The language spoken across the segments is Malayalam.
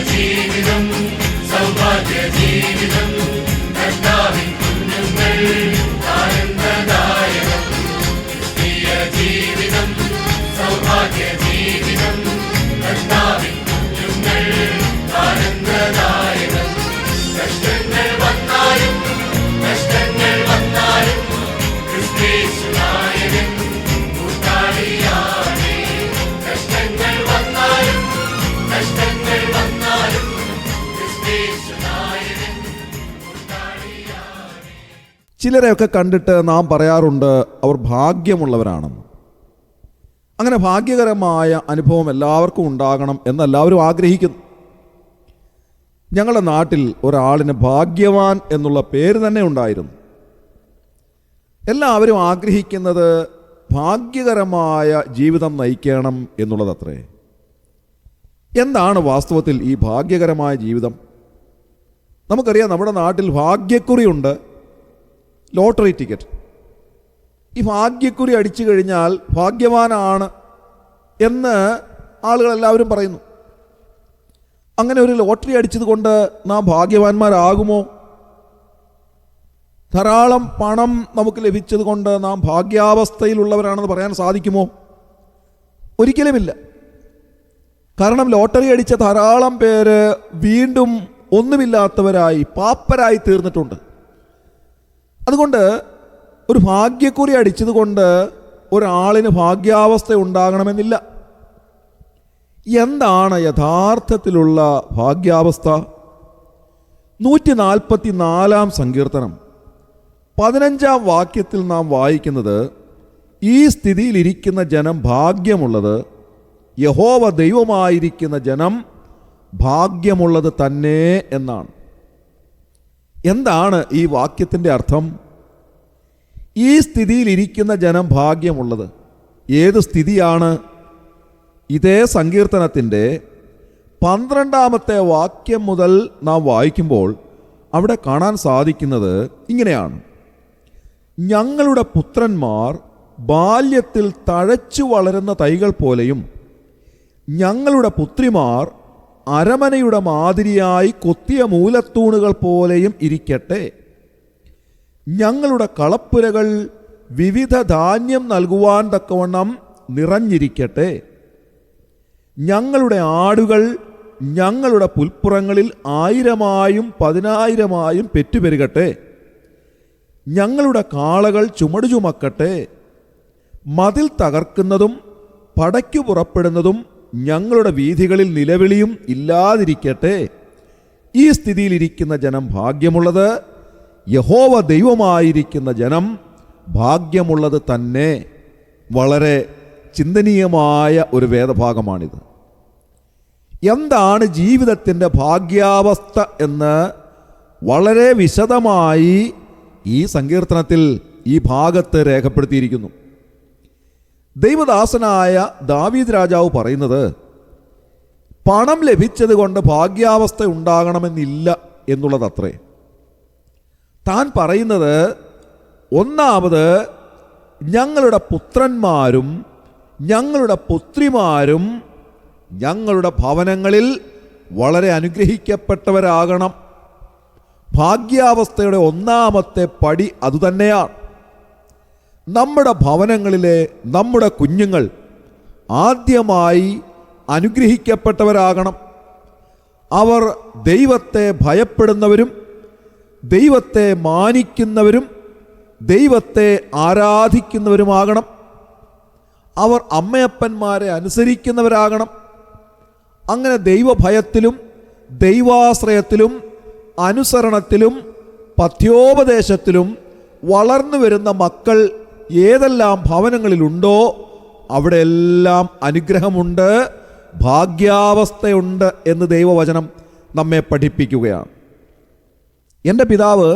ജീവിതം സൗഭാഗ്യ ജീവിതം കർത്താവിൻ കുഞ്ഞുങ്ങൾ ആനന്ദദായകം. ക്രിസ്തീയ ജീവിതം സൗഭാഗ്യ ജീവിതം കർത്താവിൻ കുഞ്ഞുങ്ങൾ ആനന്ദദായകം. കഷ്ടങ്ങൾ വന്നാലും ക്രിസ്തേശു നായകൻ കൂട്ടാളിയാണ്. കഷ്ടങ്ങൾ വന്നാലും ക്രിസ്തേശു നായകൻ കൂട്ടാളിയാണ്. ചിലരെയൊക്കെ കണ്ടിട്ട് നാം പറയാറുണ്ട് അവർ ഭാഗ്യമുള്ളവരാണെന്ന്. അങ്ങനെ ഭാഗ്യകരമായ അനുഭവം എല്ലാവർക്കും ഉണ്ടാകണം എന്നെല്ലാവരും ആഗ്രഹിക്കുന്നു. ഞങ്ങളുടെ നാട്ടിൽ ഒരാളിന് ഭാഗ്യവാൻ എന്നുള്ള പേര് തന്നെ ഉണ്ടായിരുന്നു. എല്ലാവരും ആഗ്രഹിക്കുന്നത് ഭാഗ്യകരമായ ജീവിതം നയിക്കണം എന്നുള്ളതത്രേ. എന്താണ് വാസ്തവത്തിൽ ഈ ഭാഗ്യകരമായ ജീവിതം? നമുക്കറിയാം, നമ്മുടെ നാട്ടിൽ ഭാഗ്യക്കുറിയുണ്ട്, ലോട്ടറി ടിക്കറ്റ്. ഈ ഭാഗ്യക്കുറി അടിച്ചു കഴിഞ്ഞാൽ ഭാഗ്യവാനാണ് എന്ന് ആളുകളെല്ലാവരും പറയുന്നു. അങ്ങനെ ഒരു ലോട്ടറി അടിച്ചത് കൊണ്ട് നാം ഭാഗ്യവാന്മാരാകുമോ? ധാരാളം പണം നമുക്ക് ലഭിച്ചത് കൊണ്ട് നാം ഭാഗ്യാവസ്ഥയിലുള്ളവരാണെന്ന് പറയാൻ സാധിക്കുമോ? ഒരിക്കലുമില്ല. കാരണം ലോട്ടറി അടിച്ച ധാരാളം പേര് വീണ്ടും ഒന്നുമില്ലാത്തവരായി, പാപ്പരായി തീർന്നിട്ടുണ്ട്. അതുകൊണ്ട് ഒരു ഭാഗ്യക്കുറി അടിച്ചത് കൊണ്ട് ഒരാളിന് ഭാഗ്യാവസ്ഥ ഉണ്ടാകണമെന്നില്ല. എന്താണ് യഥാർത്ഥത്തിലുള്ള ഭാഗ്യാവസ്ഥ? 144 സങ്കീർത്തനം 15 വാക്യത്തിൽ നാം വായിക്കുന്നത്, ഈ സ്ഥിതിയിലിരിക്കുന്ന ജനം ഭാഗ്യമുള്ളത്, യഹോവ ദൈവമായിരിക്കുന്ന ജനം ഭാഗ്യമുള്ളത് തന്നെ എന്നാണ്. എന്താണ് ഈ വാക്യത്തിൻ്റെ അർത്ഥം? ഈ സ്ഥിതിയിലിരിക്കുന്ന ജനം ഭാഗ്യമുള്ളത് ഏത് സ്ഥിതിയാണ്? ഇതേ സങ്കീർത്തനത്തിൻ്റെ 12 വാക്യം മുതൽ നാം വായിക്കുമ്പോൾ അവിടെ കാണാൻ സാധിക്കുന്നത് ഇങ്ങനെയാണ്: ഞങ്ങളുടെ പുത്രന്മാർ ബാല്യത്തിൽ തഴച്ചു വളരുന്ന തൈകൾ പോലെയും ഞങ്ങളുടെ പുത്രിമാർ അരമനയുടെ മാതിരിയായി കൊത്തിയ മൂലത്തൂണുകൾ പോലെയും ഇരിക്കട്ടെ. ഞങ്ങളുടെ കളപ്പുരകൾ വിവിധ ധാന്യം നൽകുവാൻ തക്കവണ്ണം നിറഞ്ഞിരിക്കട്ടെ. ഞങ്ങളുടെ ആടുകൾ ഞങ്ങളുടെ പുൽപ്പുറങ്ങളിൽ 1000-ആയും 10,000-ആയും പെറ്റുപെരുകട്ടെ. ഞങ്ങളുടെ കാളകൾ ചുമടു ചുമക്കട്ടെ. മതിൽ തകർക്കുന്നതും പടയ്ക്കു പുറപ്പെടുന്നതും ഞങ്ങളുടെ വീഥികളിൽ നിലവിളിയും ഇല്ലാതിരിക്കട്ടെ. ഈ സ്ഥിതിയിലിരിക്കുന്ന ജനം ഭാഗ്യമുള്ളത്, യഹോവ ദൈവമായിരിക്കുന്ന ജനം ഭാഗ്യമുള്ളത് തന്നെ. വളരെ ചിന്തനീയമായ ഒരു വേദഭാഗമാണിത്. എന്താണ് ജീവിതത്തിൻ്റെ ഭാഗ്യാവസ്ഥ എന്ന് വളരെ വിശദമായി ഈ സങ്കീർത്തനത്തിൽ ഈ ഭാഗത്ത് രേഖപ്പെടുത്തിയിരിക്കുന്നു. ദൈവദാസനായ ദാവീദ് രാജാവ് പറയുന്നത്, പണം ലഭിച്ചത് കൊണ്ട് ഭാഗ്യാവസ്ഥ ഉണ്ടാകണമെന്നില്ല എന്നുള്ളതത്രേ. താൻ പറയുന്നത്, ഒന്നാമത് ഞങ്ങളുടെ പുത്രന്മാരും ഞങ്ങളുടെ പുത്രിമാരും ഞങ്ങളുടെ ഭവനങ്ങളിൽ വളരെ അനുഗ്രഹിക്കപ്പെട്ടവരാകണം. ഭാഗ്യാവസ്ഥയുടെ ഒന്നാമത്തെ പടി അതുതന്നെയാണ്. നമ്മുടെ ഭവനങ്ങളിലെ നമ്മുടെ കുഞ്ഞുങ്ങൾ ആദ്യമായി അനുഗ്രഹിക്കപ്പെട്ടവരാകണം. അവർ ദൈവത്തെ ഭയപ്പെടുന്നവരും ദൈവത്തെ മാനിക്കുന്നവരും ദൈവത്തെ ആരാധിക്കുന്നവരുമാകണം. അവർ അമ്മയപ്പന്മാരെ അനുസരിക്കുന്നവരാകണം. അങ്ങനെ ദൈവഭയത്തിലും ദൈവാശ്രയത്തിലും അനുസരണത്തിലും പഥ്യോപദേശത്തിലും വളർന്നു വരുന്ന മക്കൾ ഏതെല്ലാം ഭവനങ്ങളിലുണ്ടോ അവിടെയെല്ലാം അനുഗ്രഹമുണ്ട്, ഭാഗ്യാവസ്ഥയുണ്ട് എന്ന് ദൈവവചനം നമ്മെ പഠിപ്പിക്കുകയാണ്. എൻ്റെ പിതാവ്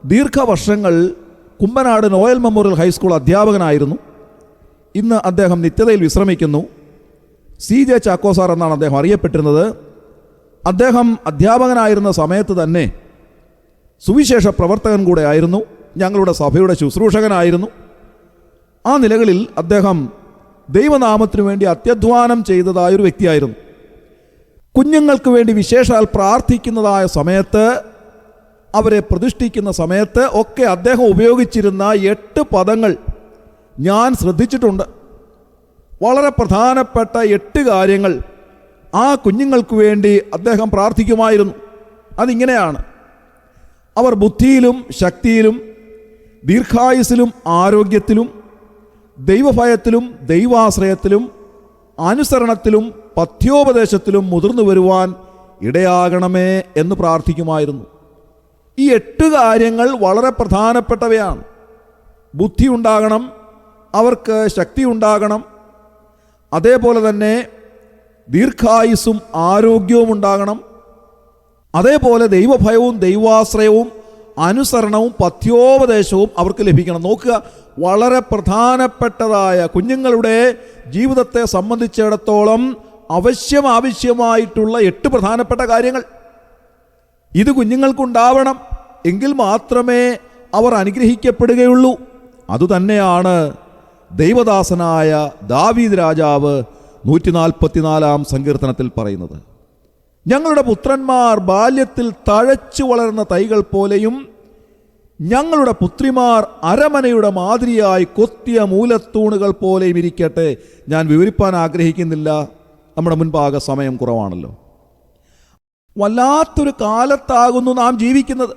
ദീർഘവർഷങ്ങൾ കുമ്പനാട് നോയൽ മെമ്മോറിയൽ ഹൈസ്കൂൾ അധ്യാപകനായിരുന്നു. ഇന്ന് അദ്ദേഹം നിത്യതയിൽ വിശ്രമിക്കുന്നു. CJ ചാക്കോ സാർ എന്നാണ് അദ്ദേഹം അറിയപ്പെട്ടിരുന്നത്. അദ്ദേഹം അധ്യാപകനായിരുന്ന സമയത്ത് തന്നെ സുവിശേഷ പ്രവർത്തകൻ കൂടെ ആയിരുന്നു, ഞങ്ങളുടെ സഭയുടെ ശുശ്രൂഷകനായിരുന്നു. ആ നിലകളിൽ അദ്ദേഹം ദൈവനാമത്തിനു വേണ്ടി അത്യധ്വാനം ചെയ്തതായൊരു വ്യക്തിയായിരുന്നു. കുഞ്ഞുങ്ങൾക്ക് വേണ്ടി വിശേഷാൽ പ്രാർത്ഥിക്കുന്നതായ സമയത്ത്, അവരെ പ്രതിഷ്ഠിക്കുന്ന സമയത്ത് ഒക്കെ അദ്ദേഹം ഉപയോഗിച്ചിരുന്ന 8 പദങ്ങൾ ഞാൻ ശ്രദ്ധിച്ചിട്ടുണ്ട്. വളരെ പ്രധാനപ്പെട്ട 8 കാര്യങ്ങൾ ആ കുഞ്ഞുങ്ങൾക്ക് വേണ്ടി അദ്ദേഹം പ്രാർത്ഥിക്കുമായിരുന്നു. അതിങ്ങനെയാണ്: അവർ ബുദ്ധിയിലും ശക്തിയിലും ദീർഘായുസിലും ആരോഗ്യത്തിലും ദൈവഭയത്തിലും ദൈവാശ്രയത്തിലും അനുസരണത്തിലും പഥ്യോപദേശത്തിലും മുതിർന്നു വരുവാൻ ഇടയാകണമേ എന്ന് പ്രാർത്ഥിക്കുമായിരുന്നു. ഈ 8 കാര്യങ്ങൾ വളരെ പ്രധാനപ്പെട്ടവയാണ്. ബുദ്ധി ഉണ്ടാകണം, അവർക്ക് ശക്തി ഉണ്ടാകണം, അതേപോലെ തന്നെ ദീർഘായുസ്സും ആരോഗ്യവും ഉണ്ടാകണം, അതേപോലെ ദൈവഭയവും ദൈവാശ്രയവും അനുസരണവും പഥ്യോപദേശവും അവർക്ക് ലഭിക്കണം. നോക്കുക, വളരെ പ്രധാനപ്പെട്ടതായ കുഞ്ഞുങ്ങളുടെ ജീവിതത്തെ സംബന്ധിച്ചിടത്തോളം ആവശ്യമായിട്ടുള്ള 8 പ്രധാനപ്പെട്ട കാര്യങ്ങൾ ഇത് കുഞ്ഞുങ്ങൾക്കുണ്ടാവണം. എങ്കിൽ മാത്രമേ അവർ അനുഗ്രഹിക്കപ്പെടുകയുള്ളൂ. അതുതന്നെയാണ് ദൈവദാസനായ ദാവീദ് രാജാവ് 144-ാം സങ്കീർത്തനത്തിൽ പറയുന്നത്. ഞങ്ങളുടെ പുത്രന്മാർ ബാല്യത്തിൽ തഴച്ചു വളർന്ന തൈകൾ പോലെയും ഞങ്ങളുടെ പുത്രിമാർ അരമനയുടെ മാതിരിയായി കൊത്തിയ മൂലത്തൂണുകൾ പോലെയും ഇരിക്കട്ടെ. ഞാൻ വിവരിപ്പാൻ ആഗ്രഹിക്കുന്നില്ല, നമ്മുടെ മുൻപാകെ സമയം കുറവാണല്ലോ. വല്ലാത്തൊരു കാലത്താകുന്നു നാം ജീവിക്കുന്നത്.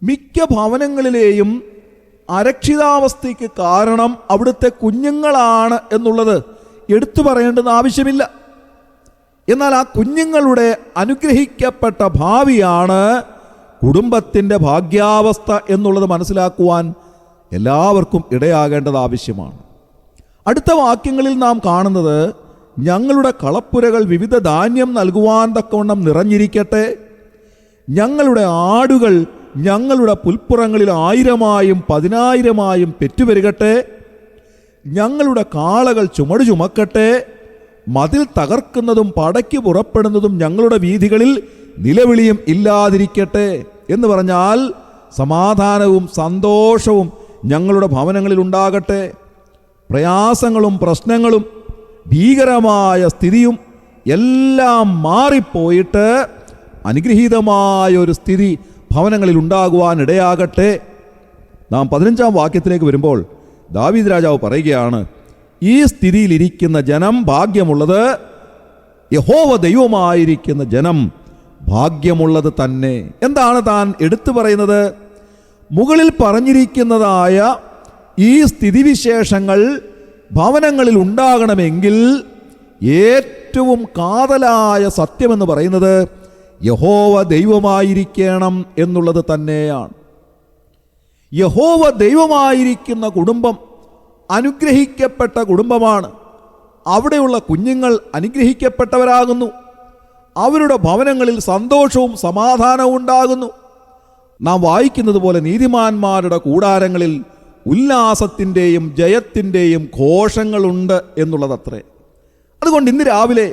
മിക്ക ഭവനങ്ങളിലെയും അരക്ഷിതാവസ്ഥയ്ക്ക് കാരണം അവിടുത്തെ കുഞ്ഞുങ്ങളാണ് എന്നുള്ളത് എടുത്തു പറയേണ്ടുന്ന ആവശ്യമില്ല. എന്നാൽ ആ കുഞ്ഞുങ്ങളുടെ അനുഗ്രഹിക്കപ്പെട്ട ഭാവിയാണ് കുടുംബത്തിൻ്റെ ഭാഗ്യാവസ്ഥ എന്നുള്ളത് മനസ്സിലാക്കുവാൻ എല്ലാവർക്കും ഇടയാകേണ്ടത് ആവശ്യമാണ്. അടുത്ത വാക്യങ്ങളിൽ നാം കാണുന്നത്, ഞങ്ങളുടെ കളപ്പുരകൾ വിവിധ ധാന്യം നൽകുവാൻ തക്കവണ്ണം നിറഞ്ഞിരിക്കട്ടെ. ഞങ്ങളുടെ ആടുകൾ ഞങ്ങളുടെ പുൽപ്പുറങ്ങളിൽ 1000-ആയും 10,000-ആയും പെറ്റുപെരുകട്ടെ. ഞങ്ങളുടെ കാളകൾ ചുമട് ചുമക്കട്ടെ. മതിൽ തകർക്കുന്നതും പടയ്ക്ക് പുറപ്പെടുന്നതും ഞങ്ങളുടെ വീഥികളിൽ നിലവിളിയും ഇല്ലാതിരിക്കട്ടെ. എന്ന് പറഞ്ഞാൽ സമാധാനവും സന്തോഷവും ഞങ്ങളുടെ ഭവനങ്ങളിൽ ഉണ്ടാകട്ടെ. പ്രയാസങ്ങളും പ്രശ്നങ്ങളും ഭീകരമായ സ്ഥിതിയും എല്ലാം മാറിപ്പോയിട്ട് അനുഗ്രഹീതമായ ഒരു സ്ഥിതി ഭവനങ്ങളിൽ ഉണ്ടാകുവാൻ ഇടയാകട്ടെ. നാം 15-ാം വാക്യത്തിലേക്ക് വരുമ്പോൾ ദാവീദ് രാജാവ് പറയുകയാണ്, ഈ സ്ഥിതിയിലിരിക്കുന്ന ജനം ഭാഗ്യമുള്ളത്, യഹോവ ദൈവമായിരിക്കുന്ന ജനം ഭാഗ്യമുള്ളത് തന്നെ. എന്താണ് താൻ എടുത്തു പറയുന്നത്? മുകളിൽ പറഞ്ഞിരിക്കുന്നതായ ഈ സ്ഥിതിവിശേഷങ്ങൾ ഭവനങ്ങളിൽ ഉണ്ടാകണമെങ്കിൽ ഏറ്റവും കാതലായ സത്യമെന്ന് പറയുന്നത് യഹോവ ദൈവമായിരിക്കണം എന്നുള്ളത് തന്നെയാണ്. യഹോവ ദൈവമായിരിക്കുന്ന കുടുംബം അനുഗ്രഹിക്കപ്പെട്ട കുടുംബമാണ്. അവിടെയുള്ള കുഞ്ഞുങ്ങൾ അനുഗ്രഹിക്കപ്പെട്ടവരാകുന്നു. അവരുടെ ഭവനങ്ങളിൽ സന്തോഷവും സമാധാനവും ഉണ്ടാകുന്നു. നാം വായിക്കുന്നത് പോലെ നീതിമാന്മാരുടെ കൂടാരങ്ങളിൽ ഉല്ലാസത്തിൻ്റെയും ജയത്തിൻ്റെയും ഘോഷങ്ങളുണ്ട് എന്നുള്ളതത്രേ. അതുകൊണ്ട് ഇന്ന് രാവിലെ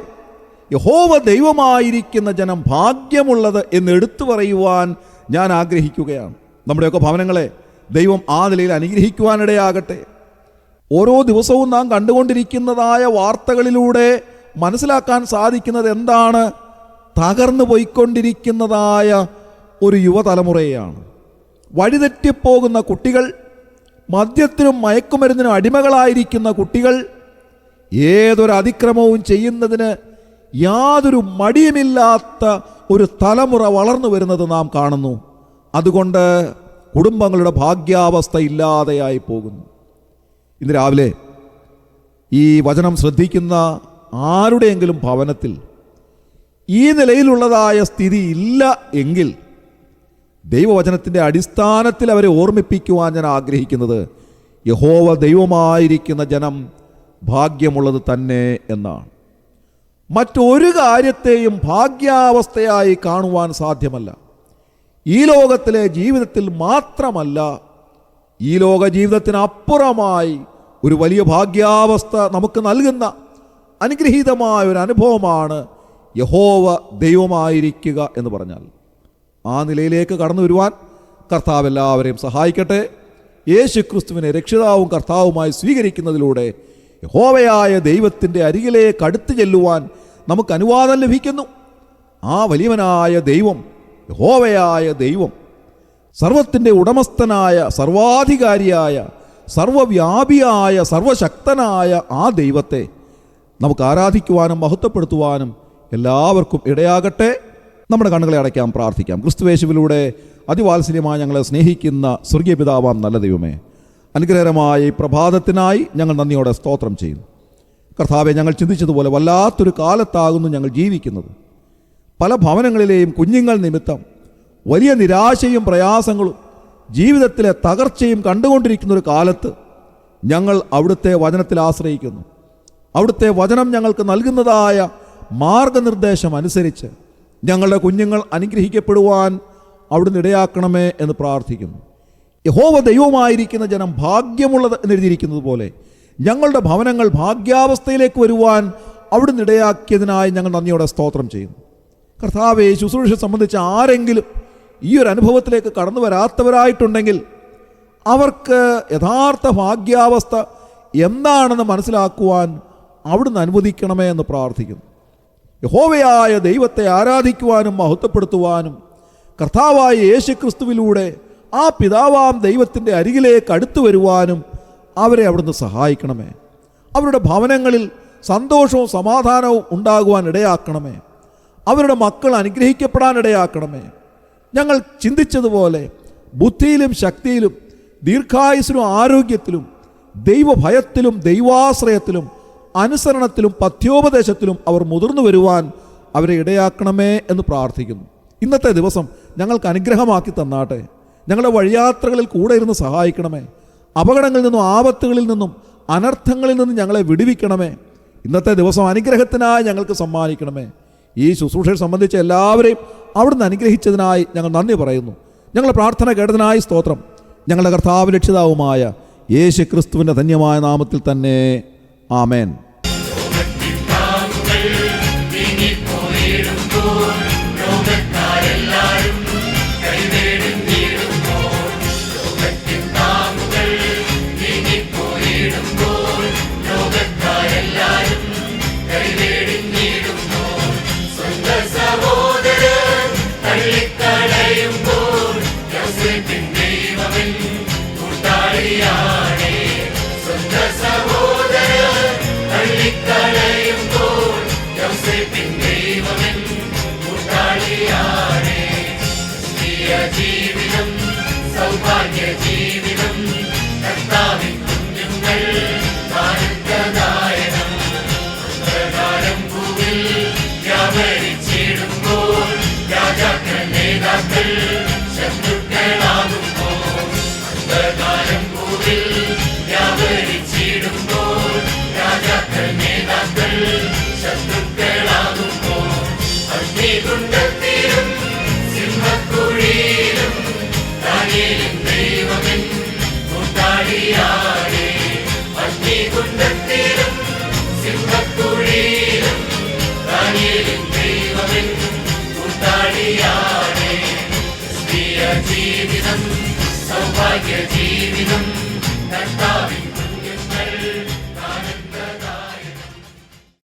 യഹോവ ദൈവമായിരിക്കുന്ന ജനം ഭാഗ്യമുള്ളത് എന്ന് എടുത്തു പറയുവാൻ ഞാൻ ആഗ്രഹിക്കുകയാണ്. നമ്മുടെയൊക്കെ ഭവനങ്ങളെ ദൈവം ആ നിലയിൽ അനുഗ്രഹിക്കുവാനിടയാകട്ടെ. ഓരോ ദിവസവും നാം കണ്ടുകൊണ്ടിരിക്കുന്നതായ വാർത്തകളിലൂടെ മനസ്സിലാക്കാൻ സാധിക്കുന്നത് എന്താണ്? തകർന്നു പോയിക്കൊണ്ടിരിക്കുന്നതായ ഒരു യുവതലമുറയാണ്. വഴിതെറ്റിപ്പോകുന്ന കുട്ടികൾ, മദ്യത്തിനും മയക്കുമരുന്നിനും അടിമകളായിരിക്കുന്ന കുട്ടികൾ, ഏതൊരു അതിക്രമവും ചെയ്യുന്നതിന് യാതൊരു മടിയുമില്ലാത്ത ഒരു തലമുറ വളർന്നു വരുന്നത് നാം കാണുന്നു. അതുകൊണ്ട് കുടുംബങ്ങളുടെ ഭാഗ്യാവസ്ഥ ഇല്ലാതെയായി പോകുന്നു. ഇന്ന് രാവിലെ ഈ വചനം ശ്രദ്ധിക്കുന്ന ആരുടെയെങ്കിലും ഭവനത്തിൽ ഈ നിലയിലുള്ളതായ സ്ഥിതി ഇല്ല എങ്കിൽ ദൈവവചനത്തിൻ്റെ അടിസ്ഥാനത്തിൽ അവരെ ഓർമ്മിപ്പിക്കുവാൻ ഞാൻ ആഗ്രഹിക്കുന്നത് യഹോവ ദൈവമായിരിക്കുന്ന ജനം ഭാഗ്യമുള്ളത് തന്നെ എന്നാണ്. മറ്റൊരു കാര്യത്തെയും ഭാഗ്യാവസ്ഥയായി കാണുവാൻ സാധ്യമല്ല. ഈ ലോകത്തിലെ ജീവിതത്തിൽ മാത്രമല്ല, ഈ ലോക ജീവിതത്തിനപ്പുറമായി ഒരു വലിയ ഭാഗ്യാവസ്ഥ നമുക്ക് നൽകുന്ന അനുഗ്രഹീതമായ ഒരു അനുഭവമാണ് യഹോവ ദൈവമായിരിക്കുക എന്ന് പറഞ്ഞാൽ. ആ നിലയിലേക്ക് കടന്നു വരുവാൻ കർത്താവ് എല്ലാവരെയും സഹായിക്കട്ടെ. യേശു ക്രിസ്തുവിനെ രക്ഷിതാവും കർത്താവുമായി സ്വീകരിക്കുന്നതിലൂടെ യഹോവയായ ദൈവത്തിൻ്റെ അരികിലേക്ക് അടുത്തു ചെല്ലുവാൻ നമുക്ക് അനുവാദം ലഭിക്കുന്നു. ആ വലിയവനായ ദൈവം, യഹോവയായ ദൈവം, സർവത്തിൻ്റെ ഉടമസ്ഥനായ, സർവാധികാരിയായ, സർവവ്യാപിയായ, സർവശക്തനായ ആ ദൈവത്തെ നമുക്ക് ആരാധിക്കുവാനും മഹത്വപ്പെടുത്തുവാനും എല്ലാവർക്കും ഇടയാകട്ടെ. നമ്മുടെ കണ്ണുകളെ അടയ്ക്കാം, പ്രാർത്ഥിക്കാം. ക്രിസ്തുയേശുവിലൂടെ അതിവാത്സല്യമായി ഞങ്ങളെ സ്നേഹിക്കുന്ന സ്വർഗീയ പിതാവാം നല്ല ദൈവമേ, അനുഗ്രഹകരമായ ഈ പ്രഭാതത്തിനായി ഞങ്ങൾ നന്ദിയോടെ സ്തോത്രം ചെയ്യുന്നു. കർത്താവെ, ഞങ്ങൾ ചിന്തിച്ചതുപോലെ വല്ലാത്തൊരു കാലത്താകുന്നു ഞങ്ങൾ ജീവിക്കുന്നത്. പല ഭവനങ്ങളിലെയും കുഞ്ഞുങ്ങൾ നിമിത്തം വലിയ നിരാശയും പ്രയാസങ്ങളും ജീവിതത്തിലെ തകർച്ചയും കണ്ടുകൊണ്ടിരിക്കുന്ന ഒരു കാലത്ത് ഞങ്ങൾ അവിടുത്തെ വചനത്തിൽ ആശ്രയിക്കുന്നു. അവിടുത്തെ വചനം ഞങ്ങൾക്ക് നൽകുന്നതായ മാർഗനിർദ്ദേശം അനുസരിച്ച് ഞങ്ങളുടെ കുഞ്ഞുങ്ങൾ അനുഗ്രഹിക്കപ്പെടുവാൻ അവിടുന്ന് ഇടയാക്കണമേ എന്ന് പ്രാർത്ഥിക്കുന്നു. യഹോവ ദൈവമായിരിക്കുന്ന ജനം ഭാഗ്യമുള്ളത് എന്നെഴുതിയിരിക്കുന്നത് പോലെ ഞങ്ങളുടെ ഭവനങ്ങൾ ഭാഗ്യാവസ്ഥയിലേക്ക് വരുവാൻ അവിടുന്ന് ഇടയാക്കിയതിനായി ഞങ്ങൾ നന്ദിയോടെ സ്തോത്രം ചെയ്യുന്നു. കർത്താവെ, ശുശ്രൂഷ സംബന്ധിച്ച് ആരെങ്കിലും ഈ ഒരു അനുഭവത്തിലേക്ക് കടന്നു വരാത്തവരായിട്ടുണ്ടെങ്കിൽ അവർക്ക് യഥാർത്ഥ ഭാഗ്യാവസ്ഥ എന്താണെന്ന് മനസ്സിലാക്കുവാൻ അവിടുന്ന് അനുവദിക്കണമേ എന്ന് പ്രാർത്ഥിക്കുന്നു. യഹോവയായ ദൈവത്തെ ആരാധിക്കുവാനും മഹത്വപ്പെടുത്തുവാനും കർത്താവായ യേശുക്രിസ്തുവിലൂടെ ആ പിതാവാം ദൈവത്തിൻ്റെ അരികിലേക്ക് അടുത്തു വരുവാനും അവരെ അവിടുന്ന് സഹായിക്കണമേ. അവരുടെ ഭവനങ്ങളിൽ സന്തോഷവും സമാധാനവും ഉണ്ടാകുവാൻ ഇടയാക്കണമേ. അവരുടെ മക്കൾ അനുഗ്രഹിക്കപ്പെടാൻ ഇടയാക്കണമേ. ഞങ്ങൾ ചിന്തിച്ചതുപോലെ ബുദ്ധിയിലും ശക്തിയിലും ദീർഘായുസ്സിലും ആരോഗ്യത്തിലും ദൈവഭയത്തിലും ദൈവാശ്രയത്തിലും അനുസരണത്തിലും പഥ്യോപദേശത്തിലും അവർ മുതിർന്നു വരുവാൻ അവരെ ഇടയാക്കണമേ എന്ന് പ്രാർത്ഥിക്കുന്നു. ഇന്നത്തെ ദിവസം ഞങ്ങൾക്ക് അനുഗ്രഹമാക്കി തന്നാട്ടെ. ഞങ്ങളുടെ വഴിയാത്രകളിൽ കൂടെ ഇരുന്ന് സഹായിക്കണമേ. അപകടങ്ങളിൽ നിന്നും ആപത്തുകളിൽ നിന്നും അനർത്ഥങ്ങളിൽ നിന്നും ഞങ്ങളെ വിടുവിക്കണമേ. ഇന്നത്തെ ദിവസം അനുഗ്രഹത്തിനായി ഞങ്ങൾക്ക് സമ്മാനിക്കണമേ. ഈ ശുശ്രൂഷയെ സംബന്ധിച്ച് എല്ലാവരെയും അവിടുന്ന് അനുഗ്രഹിച്ചതിനായി ഞങ്ങൾ നന്ദി പറയുന്നു. ഞങ്ങളുടെ പ്രാർത്ഥന കേട്ടതിനായി സ്തോത്രം. ഞങ്ങളുടെ കർത്താവ് രക്ഷിതാവുമായ യേശു ക്രിസ്തുവിൻ്റെ ധന്യമായ നാമത്തിൽ തന്നെ ആമേൻ. ജീവിതം സൗഭാഗ്യ ജീവിതം കർത്താവിൻ കുഞ്ഞുങ്ങൾ ആനന്ദദായകം. അന്ധകാരം ഭൂവിൽ വ്യാപരിച്ചിടുമ്പോൾ രാജാക്കൾ നേതാക്കൾ ശത്രുക്കളാകുമ്പോൾ, അന്ധകാരം ഭൂവിൽ വ്യാപരിച്ചിടുമ്പോൾ രാജാക്കൾ നേതാക്കൾ ശത്രുക്കളാകുമ്പോൾ, അഗ്നികുണ്ഡത്തിലും സിംഹക്കുഴിയിലും ദാനിയേലിൻ ദൈവമെൻ കൂട്ടാളിയാണേ. അഗ്നികുണ്ഡത്തിലും സിംഹക്കുഴിയിലും ദാനിയേലിൻ ദൈവമെൻ കൂട്ടാളിയാണേ. ക്രിസ്തീയ ജീവിതം സൗഭാഗ്യ ജീവിതം കർത്താവിൻ